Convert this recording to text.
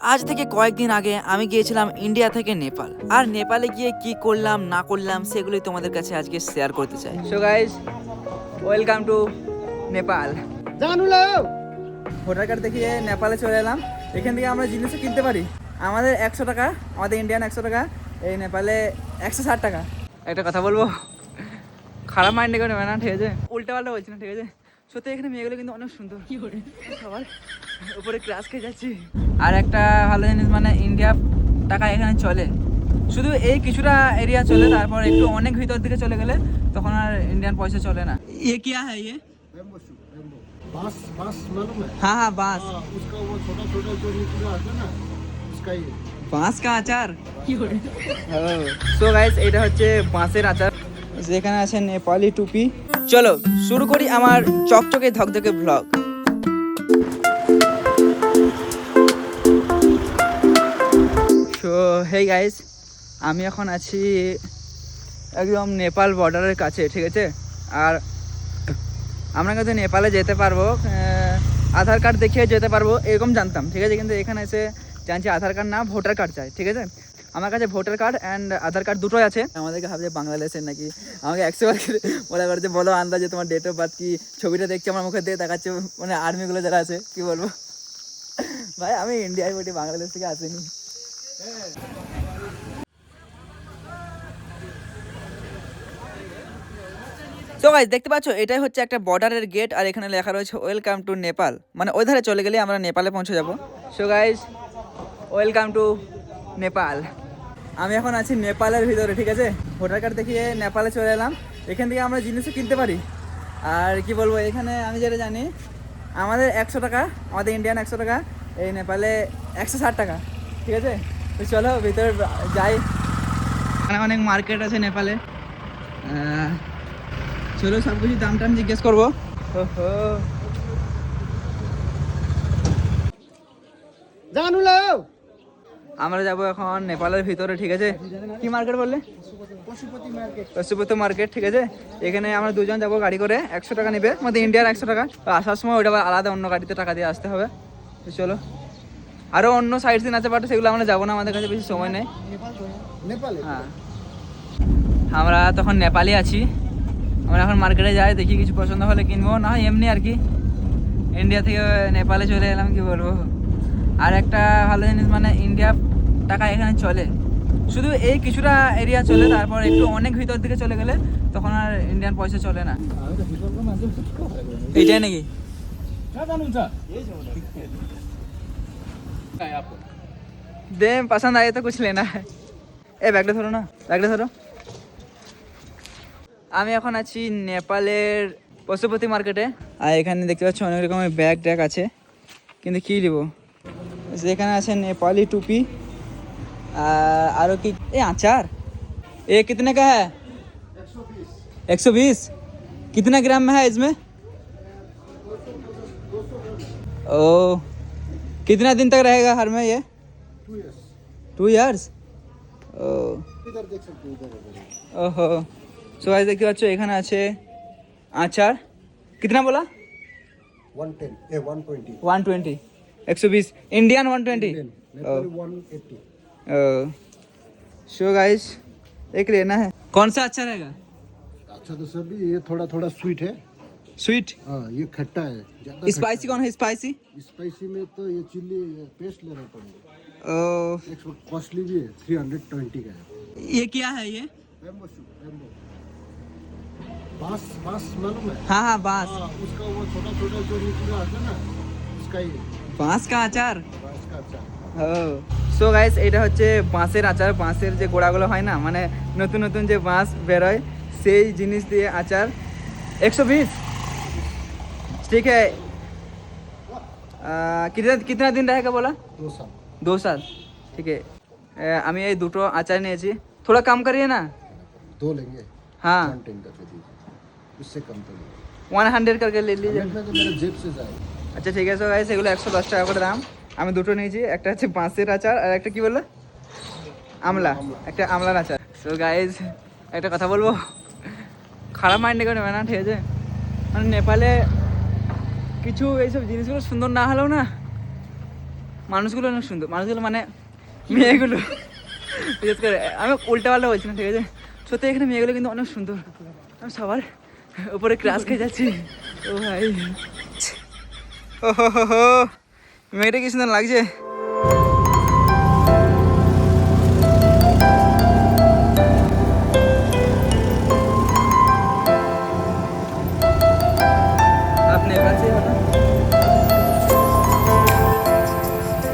আজ থেকে কয়েকদিন আগে আমি গিয়েছিলাম ইন্ডিয়া থেকে নেপাল। আর নেপালে গিয়ে কি করলাম না করলাম সেগুলোই তোমাদের কাছে আজকে শেয়ার করতে চাই। So guys, welcome to Nepal. Voter card দেখিয়ে নেপালে চলে এলাম। এখান থেকে আমরা জিনিসও কিনতে পারি। আমাদের 100 টাকা, আমাদের ইন্ডিয়ান 100 টাকা, এই নেপালে 160 টাকা। একটা কথা বলবো, খারাপ মাইন্ডে করে নেবে না, ঠিক আছে? উল্টা পাল্টা বলছি না, ঠিক আছে? সত্যি এখানে মেয়েগুলো কিন্তু অনেক সুন্দর। কি করে সবার উপরে ক্লাস খেয়ে যাচ্ছি। আর একটা ভালো জিনিস, মানে ইন্ডিয়া টাকা এখানে চলে, শুধু এই কিছুটা এরিয়া চলে, তারপর একটু অনেক ভিতর দিকে চলে গেলে তখন আর ইন্ডিয়ান পয়সা চলে না। ये क्या है ये? बांस बांस मालूम है? हाँ हाँ, बांस। हाँ, उसका वो छोटा छोटा जो निकला आता है ना, उसका ही বাঁশ কা আচার। সো গাইস, এটা হচ্ছে বাঁশের আচার। যেখানে আছে নেপালি টুপি। চলো শুরু করি আমার চকচকে ধকধকে ব্লগ। সো হেই গাইস, আমি এখন আছি একদম নেপাল বর্ডারের কাছে, ঠিক আছে? আর আমরা কিন্তু নেপালে যেতে পারবো, আধার কার্ড দেখিয়ে যেতে পারবো এরকম জানতাম, ঠিক আছে? কিন্তু এখানে এসে জানছি আধার কার্ড না, ভোটার কার্ড চাই, ঠিক আছে? আমার কাছে voter card and Aadhaar card দুটোই আছে। আমাদেরকে ভাবছে বাংলাদেশের নাকি, আমাকে 100 বার বলা করছে বলো আন্দাজে তোমার ডেট অফ বার্থ কি। ছবিটা দেখছি আমার মুখে দিয়ে দেখাচ্ছে, মানে আর্মিগুলো যারা আছে, কি বলবো ভাই, আমি ইন্ডিয়ায় বলি, বাংলাদেশ থেকে আসিনি। তো গাইস, দেখতে পাচ্ছ এটাই হচ্ছে একটা বর্ডারের গেট, আর এখানে লেখা রয়েছে ওয়েলকাম টু নেপাল, মানে ওই ধারে চলে গেলে আমরা নেপালে পৌঁছে যাব। So guys, welcome to Nepal. আমি এখন আছি নেপালের ভিতরে, ঠিক আছে? ভোটার কার্ড দেখিয়ে নেপালে চলে এলাম। এখান থেকে আমরা জিনিসও কিনতে পারি। আর কি বলবো, এখানে আমি যেটা জানি, আমাদের 100 টাকা, আমাদের ইন্ডিয়ান 100 টাকা, এই নেপালে 160 টাকা, ঠিক আছে? তো চলো ভিতরে যাই। এখানে অনেক মার্কেট আছে নেপালে। চলো সব কিছু দাম টাম জিজ্ঞেস করবো। আমরা যাবো এখন নেপালের ভিতরে, ঠিক আছে? কি মার্কেট বললে? পশুপতি মার্কেট, ঠিক আছে? এখানে আমরা দুজন যাবো গাড়ি করে, 100 টাকা নেবে, আমাদের ইন্ডিয়ান 100 টাকা। আসার সময় ওইটা আলাদা অন্য গাড়িতে টাকা দিয়ে আসতে হবে। তো চলো, আরও অন্য সাইড সিন আছে, বাট সেগুলো আমরা যাবো না, আমাদের কাছে বেশি সময় নেই। হ্যাঁ, আমরা তখন নেপালে আছি। আমরা এখন মার্কেটে যাই, দেখি কিছু পছন্দ হলে কিনবো, না হয় এমনি আর কি। ইন্ডিয়া থেকে নেপালে চলে এলাম, কি বলবো। আর একটা ভালো জিনিস, মানে ইন্ডিয়া টাকা এখানে চলে, শুধু এই কিছুটা এরিয়া চলে, তারপর একটু অনেক ভিতর দিকে চলে গেলে তখন আর ইন্ডিয়ান পয়সা চলে না। এইটাই নাকি? দে পছন্দ আয়ে তো কুছ লেনা है। এ ব্যাগটা ধরো না, ব্যাগটা ধরো। আমি এখন আছি নেপালের পশুপতি মার্কেটে, আর এখানে দেখতে পাচ্ছি অনেক রকমের ব্যাগ ট্যাগ আছে, কিন্তু কী নেব? এখানে আছে নেপালি টুপি, আরও কি, এ আচার। ये कितने का है? 120। कितना ग्राम में है इसमें? ओ, कितना दिन तक रहेगा हर में ये? 2 years। ओ, इधर देख सकते हो, इधर ओहो। सो गाइस, देखते पाচ্ছ এখানে আছে আচার। कितना बोला? 110 ए 120 120, 120 इंडियन 120। नेपाली 180। सो गाइस, एक लेना है। कौन सा अच्छा रहेगा? अच्छा तो सभी, ये थोड़ा थोड़ा स्वीट है। स्वीट? हाँ, ये खट्टा है, ज्यादा स्पाइसी कौन है? स्पाइसी? स्पाइसी में तो ये चिल्ली पेस्ट लेना पड़ेगा। ओ, एक कॉस्टली भी है, 320 का है। ये क्या है ये? बैम्बू शूट, बैम्बू बांस बांस मालूम है? हाँ हाँ, बांस। हाँ, उसका वो छोटा छोटा जो निकला आता है ना, उसका ही বাঁশ কা আচার। बांस का अचार। সো গাইস, এটা হচ্ছে বাঁশের আচার। বাঁশের যে গোড়াগুলো হয় না, মানে নতুন নতুন যে বাঁশ বেরোয়, সেই জিনিস দিয়ে আচার। 120, ঠিক है। कितना कितना दिन रहेगा बोला? 2 साल। 2 साल, ঠিক है। আমি এই দুটো আচার নিয়েছি। थोड़ा कम करिए ना। 2 लेंगे। हाँ, 110 का दे दीजिए, उससे कम तो नहीं। 100 करके ले लीजिए। में तो मेरे जेब से जाए। আচ্ছা ঠিক আছে গাইস, এগুলো 110 টাকা করে দাম। আমি দুটো নিয়েছি, একটা হচ্ছে বাঁশের আচার আর একটা কি বললো, আমলা, একটা আমলার আচার। সো গাইস, একটা কথা বলবো, খারাপ মাইন্ডে করে নেবে না, ঠিক আছে? মানে নেপালে কিছু এইসব জিনিসগুলো সুন্দর না হলেও না, মানুষগুলো অনেক সুন্দর, মানুষগুলো মানে মেয়েগুলো, বিশেষ করে আমি উল্টা পাল্টা বলছি না, ঠিক আছে? সত্যি এখানে মেয়েগুলো কিন্তু অনেক সুন্দর। আমি সবার উপরে ক্রাশ খেয়ে যাচ্ছি। ও ভাই, ও হো হো হো, মেয়েটা কি সুন্দর লাগছে।